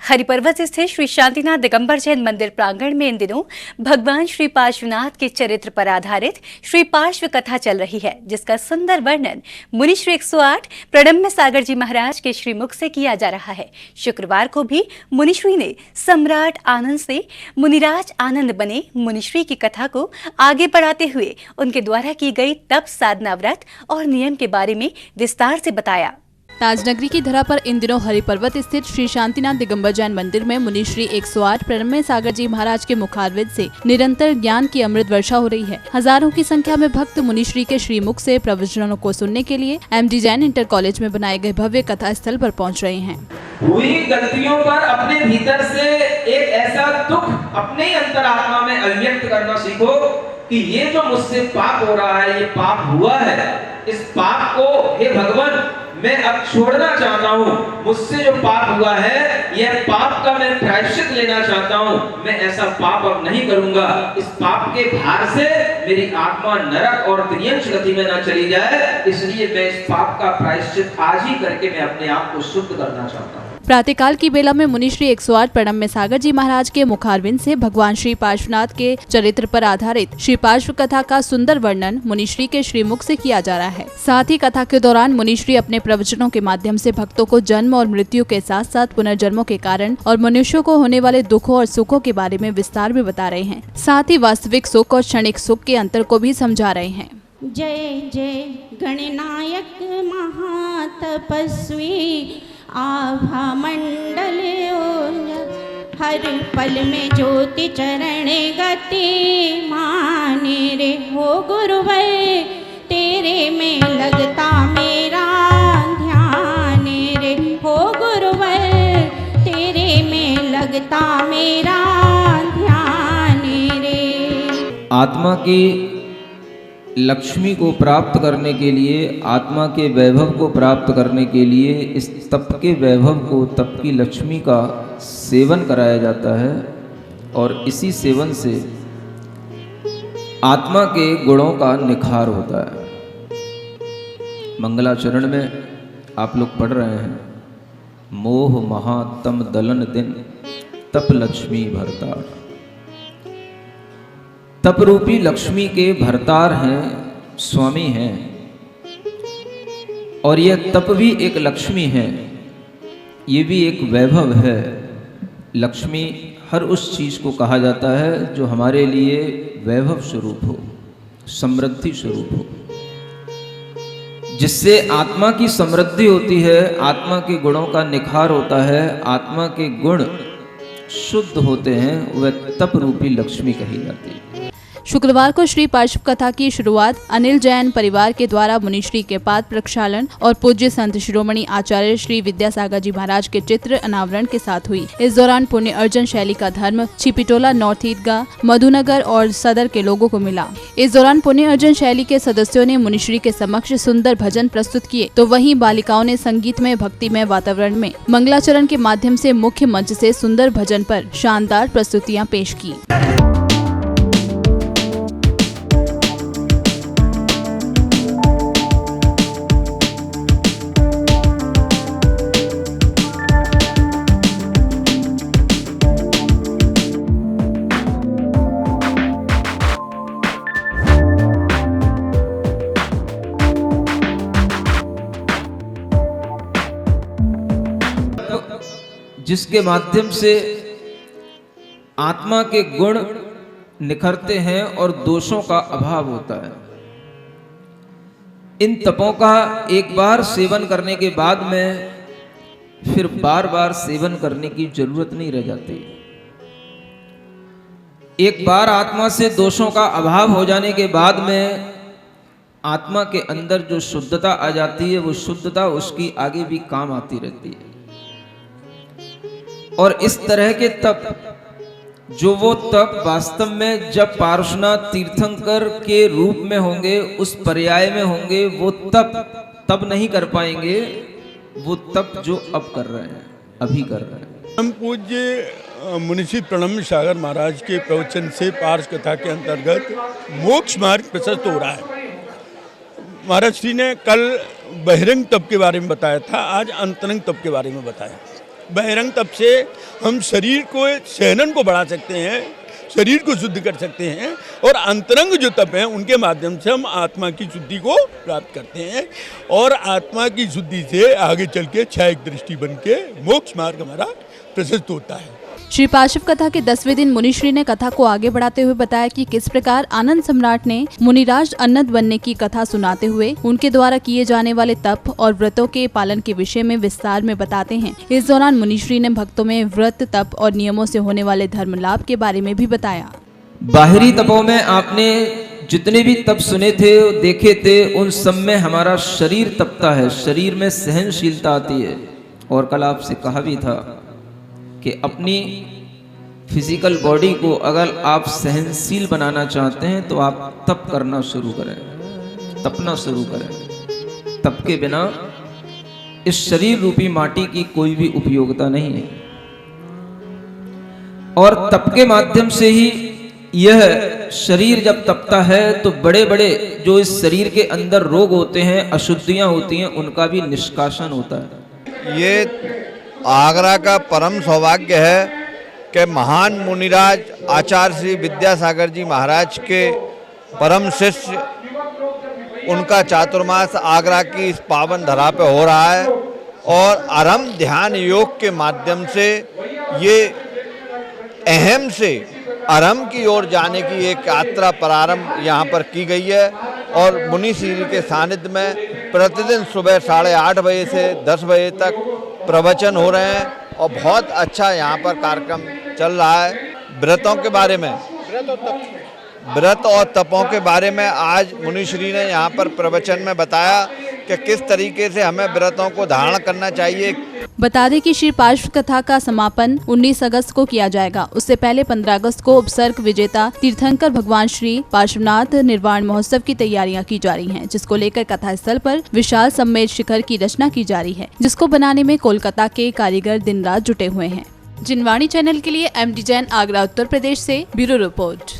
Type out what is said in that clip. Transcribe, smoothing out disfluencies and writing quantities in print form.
हरिपर्वत स्थित श्री शांतिनाथ दिगंबर जैन मंदिर प्रांगण में इन दिनों भगवान श्री पार्श्वनाथ के चरित्र पर आधारित श्री पार्श्व कथा चल रही है, जिसका सुंदर वर्णन मुनि श्री 108 प्रणम्य सागर जी महाराज के श्रीमुख से किया जा रहा है। शुक्रवार को भी मुनिश्री ने सम्राट आनंद से मुनिराज आनंद बने मुनिश्री की कथा को आगे बढ़ाते हुए उनके द्वारा की गई तप साधना व्रत और नियम के बारे में विस्तार से बताया। ताजनगरी की धरा पर इन दिनों हरिपर्वत स्थित श्री शांतिनाथ दिगंबर जैन मंदिर में मुनि श्री 108 प्रणम्य सागर जी महाराज के मुखारविंद से निरंतर ज्ञान की अमृत वर्षा हो रही है। हजारों की संख्या में भक्त मुनि श्री के श्रीमुख से प्रवचनों को सुनने के लिए एमडी जैन इंटर कॉलेज में बनाए गए भव्य कथा स्थल पर पहुंच रहे हैं। हुई गलतियों पर अपने भीतर से एक ऐसा दुख अपने अंतरात्मा में अभिव्यक्त करना सीखो कि ये जो मुझसे पाप हो रहा है, ये पाप हुआ है, इस पाप को हे भगवान मैं अब छोड़ना चाहता हूँ। मुझसे जो पाप हुआ है, यह पाप का मैं प्रायश्चित लेना चाहता हूँ। मैं ऐसा पाप अब नहीं करूंगा। इस पाप के भार से मेरी आत्मा नरक और त्रियंश गति में न चली जाए, इसलिए मैं इस पाप का प्रायश्चित आज ही करके मैं अपने आप को शुद्ध करना चाहता हूँ। प्रातःकाल की बेला में मुनि श्री 108 प्रणम्य सागर जी महाराज के मुखारविंद से भगवान श्री पार्श्वनाथ के चरित्र पर आधारित श्री पार्श्व कथा का सुंदर वर्णन मुनिश्री के श्रीमुख से किया जा रहा है। साथ ही कथा के दौरान मुनिश्री अपने प्रवचनों के माध्यम से भक्तों को जन्म और मृत्यु के साथ साथ पुनर्जन्मों के कारण और मनुष्यों को होने वाले दुखों और सुखों के बारे में विस्तार में बता रहे हैं। साथ ही वास्तविक सुख और क्षणिक सुख के अंतर को भी समझा रहे हैं। जय जय गणनायक महातपस्वी आभा मंडल हर पल में ज्योति चरण गति माने रे हो गुरुवर तेरे में लगता मेरा ध्यान रे हो गुरुवर तेरे में लगता मेरा ध्यान रे। आत्मा की लक्ष्मी को प्राप्त करने के लिए, आत्मा के वैभव को प्राप्त करने के लिए इस तप के वैभव को, तप की लक्ष्मी का सेवन कराया जाता है और इसी सेवन से आत्मा के गुणों का निखार होता है। मंगलाचरण में आप लोग पढ़ रहे हैं, मोह महातम दलन दिन तप लक्ष्मी भरतार। तप रूपी लक्ष्मी के भरतार हैं, स्वामी हैं, और यह तप भी एक लक्ष्मी है, ये भी एक वैभव है। लक्ष्मी हर उस चीज को कहा जाता है जो हमारे लिए वैभव स्वरूप हो, समृद्धि स्वरूप हो, जिससे आत्मा की समृद्धि होती है, आत्मा के गुणों का निखार होता है, आत्मा के गुण शुद्ध होते हैं, वह तप रूपी लक्ष्मी कही जाती है। शुक्रवार को श्री पार्श्व कथा की शुरुआत अनिल जैन परिवार के द्वारा मुनिश्री के पाद प्रक्षालन और पूज्य संत शिरोमणि आचार्य श्री विद्यासागर जी महाराज के चित्र अनावरण के साथ हुई। इस दौरान पुण्य अर्जन शैली का धर्म छिपिटोला, नॉर्थ ईदगाह, मधुनगर और सदर के लोगों को मिला। इस दौरान पुण्य अर्जन शैली के सदस्यों ने मुनिश्री के समक्ष सुंदर भजन प्रस्तुत किए, तो वहीं बालिकाओं ने संगीतमय भक्तिमय वातावरण में मंगलाचरण के माध्यम से मुख्य मंच से सुंदर भजन पर शानदार प्रस्तुतियाँ पेश की। जिसके माध्यम से आत्मा के गुण निखरते हैं और दोषों का अभाव होता है। इन तपों का एक बार सेवन करने के बाद में फिर बार बार सेवन करने की जरूरत नहीं रह जाती। एक बार आत्मा से दोषों का अभाव हो जाने के बाद में आत्मा के अंदर जो शुद्धता आ जाती है, वो शुद्धता उसकी आगे भी काम आती रहती है। और इस तरह के तप, जो वो तप वास्तव में जब पार्श्वनाथ तीर्थंकर के रूप में होंगे, उस पर्याय में होंगे, वो तप तब नहीं कर पाएंगे वो तप जो अब कर रहे हैं, अभी कर रहे हैं। हम पूज्य मुनिश्री प्रणम्य सागर महाराज के प्रवचन से पार्श्व कथा के अंतर्गत मोक्ष मार्ग प्रशस्त हो रहा है। महाराज श्री ने कल बहिरंग तप के बारे में बताया था, आज अंतरंग तप के बारे में बताया। बहिरंग तप से हम शरीर को सहनन को बढ़ा सकते हैं, शरीर को शुद्ध कर सकते हैं, और अंतरंग जो तप है उनके माध्यम से हम आत्मा की शुद्धि को प्राप्त करते हैं, और आत्मा की शुद्धि से आगे चल के क्षयिक दृष्टि बन के मोक्ष मार्ग हमारा प्रशस्त होता है। श्री पार्श्व कथा के 10वें दिन मुनिश्री ने कथा को आगे बढ़ाते हुए बताया कि किस प्रकार आनंद सम्राट ने मुनिराज अन्नद बनने की कथा सुनाते हुए उनके द्वारा किए जाने वाले तप और व्रतों के पालन के विषय में विस्तार में बताते हैं। इस दौरान मुनिश्री ने भक्तों में व्रत, तप और नियमों से होने वाले धर्म लाभ के बारे में भी बताया। बाहरी तपों में आपने जितने भी तप सुने थे, देखे थे, उन सब में हमारा शरीर तपता है, शरीर में सहनशीलता आती है। और कल आपसे कहा भी था कि अपनी फिजिकल बॉडी को अगर आप सहनशील बनाना चाहते हैं तो आप तप करना शुरू करें, तपना शुरू करें। तप के बिना इस शरीर रूपी माटी की कोई भी उपयोगिता नहीं है, और तप के माध्यम से ही यह शरीर जब तपता है तो बड़े बड़े जो इस शरीर के अंदर रोग होते हैं, अशुद्धियां होती हैं, उनका भी निष्कासन होता है। ये आगरा का परम सौभाग्य है कि महान मुनिराज आचार्य श्री विद्यासागर जी महाराज के परम शिष्य, उनका चातुर्मास आगरा की इस पावन धरा पे हो रहा है, और आरंभ ध्यान योग के माध्यम से ये अहम से आरंभ की ओर जाने की एक यात्रा प्रारंभ यहाँ पर की गई है। और मुनि श्री के सानिध्य में प्रतिदिन सुबह 8:30 बजे से 10 बजे तक प्रवचन हो रहे हैं, और बहुत अच्छा यहाँ पर कार्यक्रम चल रहा है। व्रतों के बारे में, व्रत और तपों के बारे में आज मुनिश्री ने यहाँ पर प्रवचन में बताया कि किस तरीके से हमें व्रतों को धारण करना चाहिए। बता दें कि श्री पार्श्व कथा का समापन 19 अगस्त को किया जाएगा। उससे पहले 15 अगस्त को उपसर्ग विजेता तीर्थंकर भगवान श्री पार्श्वनाथ निर्वाण महोत्सव की तैयारियां की जा रही हैं, जिसको लेकर कथा स्थल पर विशाल सम्मेद शिखर की रचना की जा रही है, जिसको बनाने में कोलकाता के कारीगर दिन रात जुटे हुए हैं। जिनवाणी चैनल के लिए MD जैन, आगरा, उत्तर प्रदेश से ब्यूरो रिपोर्ट।